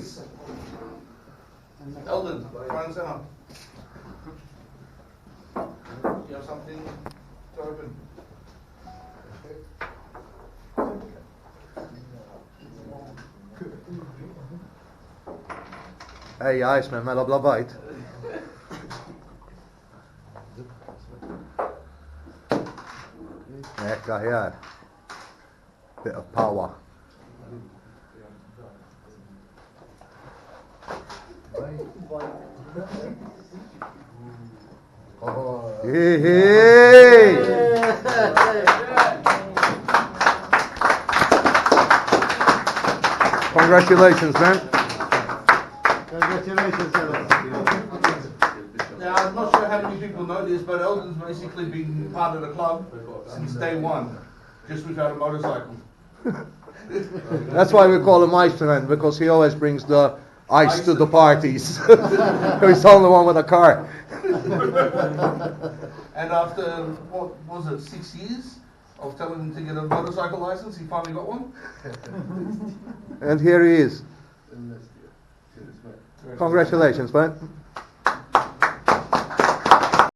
please. Eldon, try and stand up. You have something to open? Hey, Iceman, met op labait. Ehkä here. Bit of power. Hey! Congratulations, man. Congratulations, fellas. Now, I'm not sure how many people know this, but Eldon's basically been part of the club since day one, just without a motorcycle. That's why we call him Iceman, because he always brings the ice to the parties. He's the only one with a car. And after, what was it, 6 years of telling him to get a motorcycle license, he finally got one. And here he is. Congratulations, man.